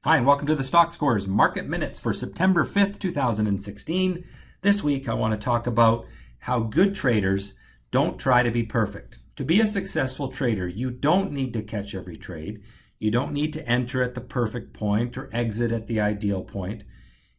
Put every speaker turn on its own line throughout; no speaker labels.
Hi, and welcome to the Stock Scores Market Minutes for September 5th, 2016. This week, I want to talk about how good traders don't try to be perfect. To be a successful trader, you don't need to catch every trade. You don't need to enter at the perfect point or exit at the ideal point.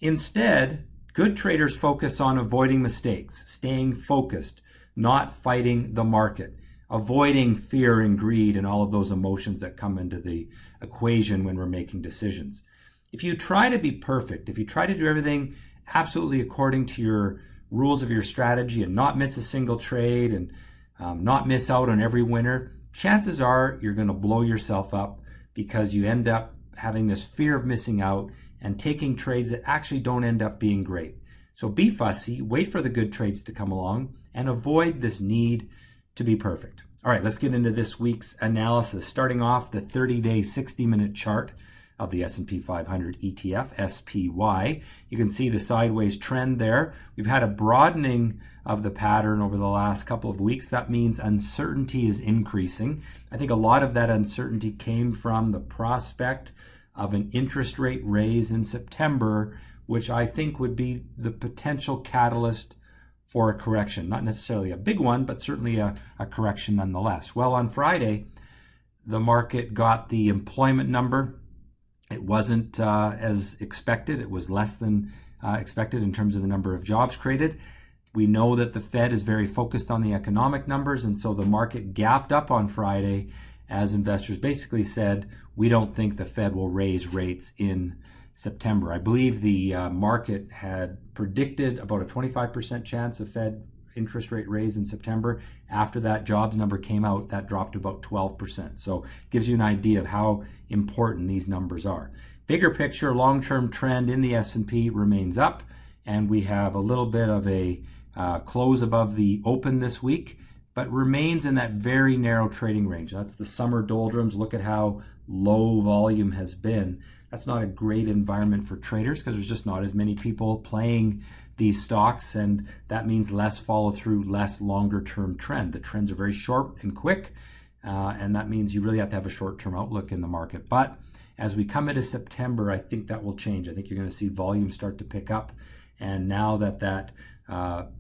Instead, good traders focus on avoiding mistakes, staying focused, not fighting the market, avoiding fear and greed and all of those emotions that come into the equation when we're making decisions. If you try to be perfect, if you try to do everything absolutely according to your rules of your strategy and not miss a single trade and not miss out on every winner, chances are you're going to blow yourself up because you end up having this fear of missing out and taking trades that actually don't end up being great. So be fussy, wait for the good trades to come along, and avoid this need to be perfect. All right, let's get into this week's analysis. Starting off the 30-day 60-minute chart of the S&P 500 ETF, SPY. You can see the sideways trend there. We've had a broadening of the pattern over the last couple of weeks. That means uncertainty is increasing. I think a lot of that uncertainty came from the prospect of an interest rate raise in September, which I think would be the potential catalyst for a correction. Not necessarily a big one, but certainly a correction nonetheless. Well, on Friday, the market got the employment number. It wasn't as expected. It was less than expected in terms of the number of jobs created. We know that the Fed is very focused on the economic numbers, and so the market gapped up on Friday as investors basically said, we don't think the Fed will raise rates in September. I believe the market had predicted about a 25% chance of Fed interest rate raise in September. After that jobs number came out, that dropped to about 12%. So it gives you an idea of how important these numbers are. Bigger picture, long-term trend in the S&P remains up, and we have a little bit of a close above the open this week, but remains in that very narrow trading range. That's the summer doldrums. Look at how low volume has been. That's not a great environment for traders because there's just not as many people playing these stocks, and that means less follow through, less longer term trend. The trends are very short and quick, and that means you really have to have a short term outlook in the market. But as we come into September, I think that will change. I think you're going to see volume start to pick up, and now that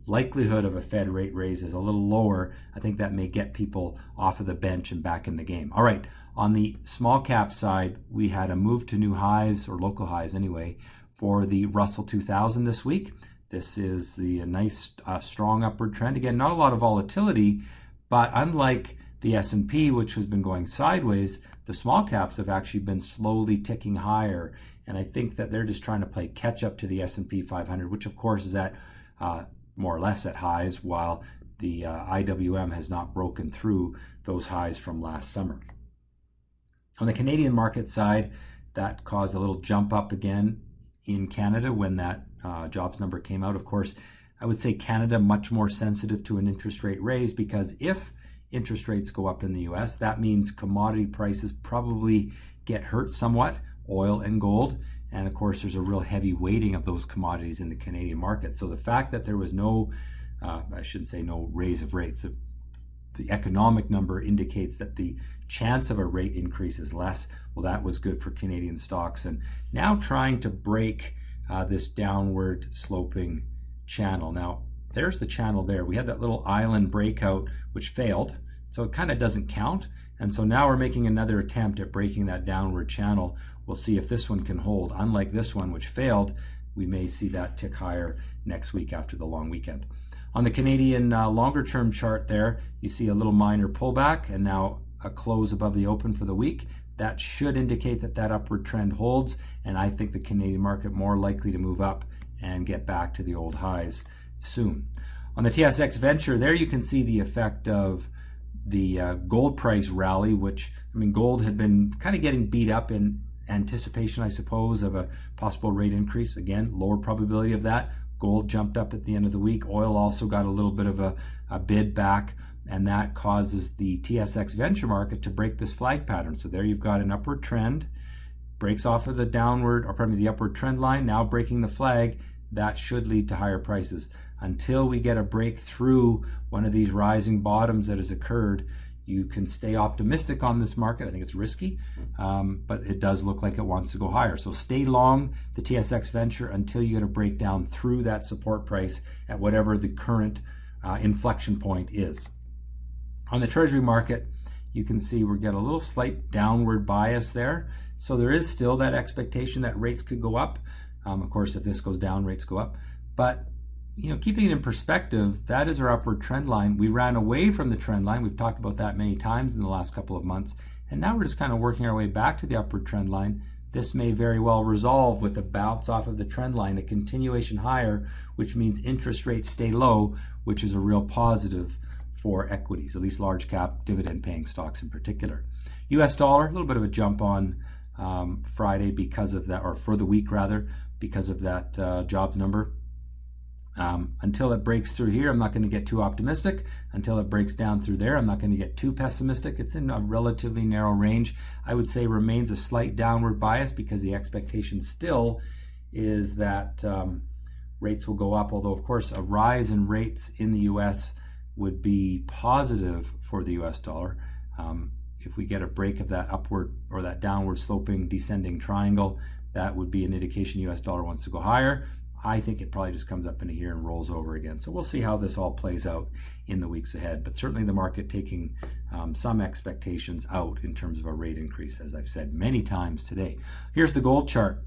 likelihood of a Fed rate raise is a little lower, I think that may get people off of the bench and back in the game. All right, on the small cap side, we had a move to new highs, or local highs anyway, for the Russell 2000 this week. This is the nice strong upward trend. Again, not a lot of volatility, but unlike the S&P, which has been going sideways, the small caps have actually been slowly ticking higher. And I think that they're just trying to play catch up to the S&P 500, which of course is at more or less at highs, while the IWM has not broken through those highs from last summer. On the Canadian market side, that caused a little jump up again in Canada when that jobs number came out. Of course, I would say Canada much more sensitive to an interest rate raise, because if interest rates go up in the US, that means commodity prices probably get hurt somewhat, oil and gold. And of course, there's a real heavy weighting of those commodities in the Canadian market. So the fact that there was no, I shouldn't say no raise of rates, the economic number indicates that the chance of a rate increase is less. Well, that was good for Canadian stocks. And now trying to break this downward sloping channel. Now, there's the channel there. We had that little island breakout, which failed. So it kind of doesn't count. And so now we're making another attempt at breaking that downward channel. We'll see if this one can hold. Unlike this one, which failed, we may see that tick higher next week after the long weekend. On the Canadian longer term chart there, you see a little minor pullback and now a close above the open for the week. That should indicate that that upward trend holds, and I think the Canadian market more likely to move up and get back to the old highs soon. On the TSX Venture, there you can see the effect of the gold price rally, which, I mean, gold had been kind of getting beat up in anticipation, I suppose, of a possible rate increase. Again, lower probability of that. Gold jumped up at the end of the week. Oil also got a little bit of a bid back, and that causes the TSX Venture market to break this flag pattern. So there you've got an upward trend, breaks off of the downward, or pardon me, the upward trend line, now breaking the flag. That should lead to higher prices. Until we get a break through one of these rising bottoms that has occurred, You can stay optimistic on this market. I think it's risky, but it does look like it wants to go higher. So stay long the TSX Venture until you get a breakdown through that support price at whatever the current inflection point is. On the Treasury market, you can see we get a little slight downward bias there. So there is still that expectation that rates could go up. Of course, if this goes down, rates go up. But keeping it in perspective, that is our upward trend line. We ran away from the trend line. We've talked about that many times in the last couple of months. And now we're just kind of working our way back to the upward trend line. This may very well resolve with a bounce off of the trend line, a continuation higher, which means interest rates stay low, which is a real positive for equities, at least large cap dividend paying stocks in particular. US dollar, a little bit of a jump on Friday because of that, or for the week rather, because of that jobs number. Until it breaks through here, I'm not going to get too optimistic. Until it breaks down through there, I'm not going to get too pessimistic. It's in a relatively narrow range. I would say remains a slight downward bias because the expectation still is that rates will go up, although of course a rise in rates in the US would be positive for the US dollar. If we get a break of that upward or that downward sloping descending triangle, that would be an indication US dollar wants to go higher. I think it probably just comes up into here and rolls over again. So we'll see how this all plays out in the weeks ahead. But certainly the market taking some expectations out in terms of a rate increase, as I've said many times today. Here's the gold chart,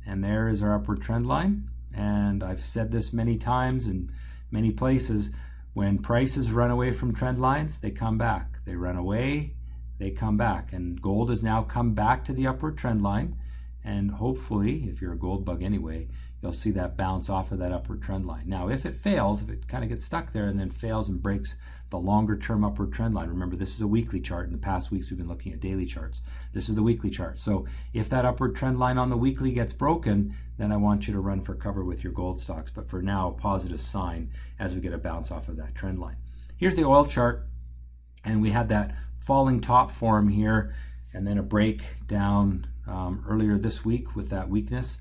and there is our upward trend line. And I've said this many times in many places. When prices run away from trend lines, they come back. They run away, they come back. And gold has now come back to the upward trend line. And hopefully, if you're a gold bug anyway, you'll see that bounce off of that upward trend line. Now, if it fails, if it kind of gets stuck there and then fails and breaks the longer term upward trend line, remember this is a weekly chart. In the past weeks, we've been looking at daily charts. This is the weekly chart. So if that upward trend line on the weekly gets broken, then I want you to run for cover with your gold stocks. But for now, a positive sign as we get a bounce off of that trend line. Here's the oil chart. And we had that falling top form here and then a break down earlier this week with that weakness.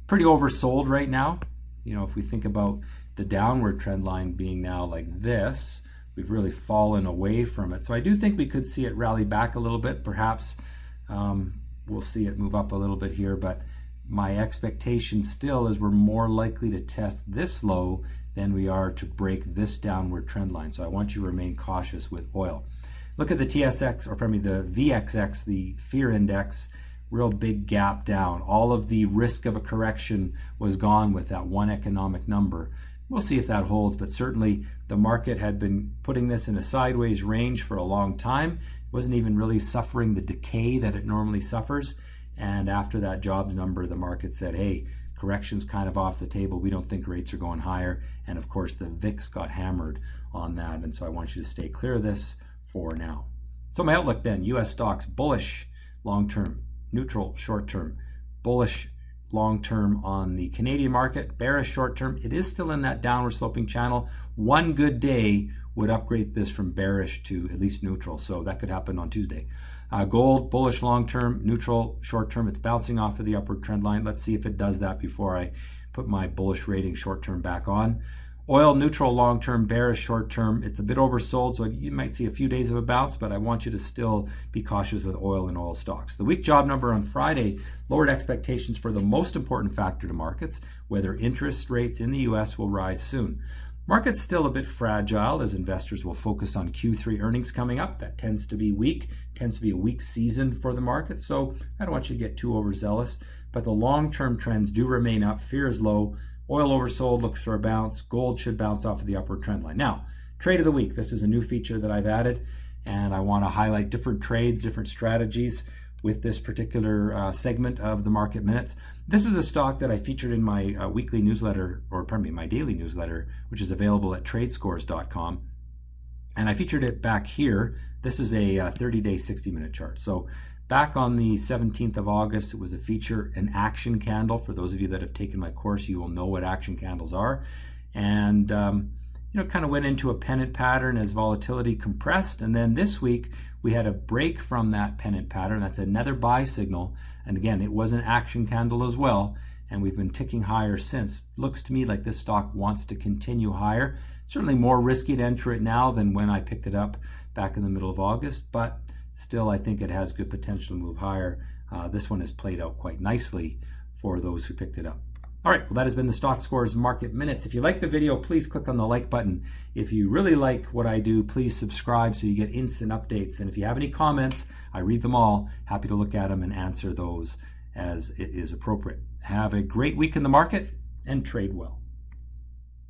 Pretty oversold right now. If we think about the downward trend line being now like this, we've really fallen away from it. So I do think we could see it rally back a little bit. Perhaps we'll see it move up a little bit here, but my expectation still is we're more likely to test this low than we are to break this downward trend line. So I want you to remain cautious with oil. Look at the TSX, or pardon me, the VXX, the fear index. Real big gap down. All of the risk of a correction was gone with that one economic number. We'll see if that holds, but certainly the market had been putting this in a sideways range for a long time. It wasn't even really suffering the decay that it normally suffers. And after that jobs number, the market said, hey, correction's kind of off the table. We don't think rates are going higher. And of course, the VIX got hammered on that. And so I want you to stay clear of this for now. So my outlook then, US stocks, bullish long-term. Neutral short-term, bullish long-term on the Canadian market, bearish short-term. It is still in that downward sloping channel. One good day would upgrade this from bearish to at least neutral, so that could happen on Tuesday. Gold, bullish long-term, neutral short-term. It's bouncing off of the upward trend line. Let's see if it does that before I put my bullish rating short-term back on. Oil, neutral long-term, bearish short-term. It's a bit oversold, so you might see a few days of a bounce, but I want you to still be cautious with oil and oil stocks. The week job number on Friday lowered expectations for the most important factor to markets, whether interest rates in the U.S. will rise soon. Market's still a bit fragile as investors will focus on Q3 earnings coming up. That tends to be weak, tends to be a weak season for the market, so I don't want you to get too overzealous, but the long-term trends do remain up. Fear is low. Oil oversold, looks for a bounce. Gold should bounce off of the upward trend line. Now, trade of the week. This is a new feature that I've added, and I want to highlight different trades, different strategies with this particular segment of the Market Minutes. This is a stock that I featured in my weekly newsletter, or pardon me, my daily newsletter, which is available at tradescores.com. And I featured it back here. This is a 30-day, 60-minute chart. So back on the 17th of August, it was a feature, an action candle. For those of you that have taken my course, you will know what action candles are. And, kind of went into a pennant pattern as volatility compressed. And then this week, we had a break from that pennant pattern. That's another buy signal. And again, it was an action candle as well. And we've been ticking higher since. Looks to me like this stock wants to continue higher. Certainly more risky to enter it now than when I picked it up back in the middle of August, but still I think it has good potential to move higher. This one has played out quite nicely for those who picked it up. All right, well, that has been the Stock Scores Market Minutes. If you like the video, please click on the like button. If you really like what I do, please subscribe so you get instant updates. And if you have any comments, I read them all. Happy to look at them and answer those as it is appropriate. Have a great week in the market and trade well.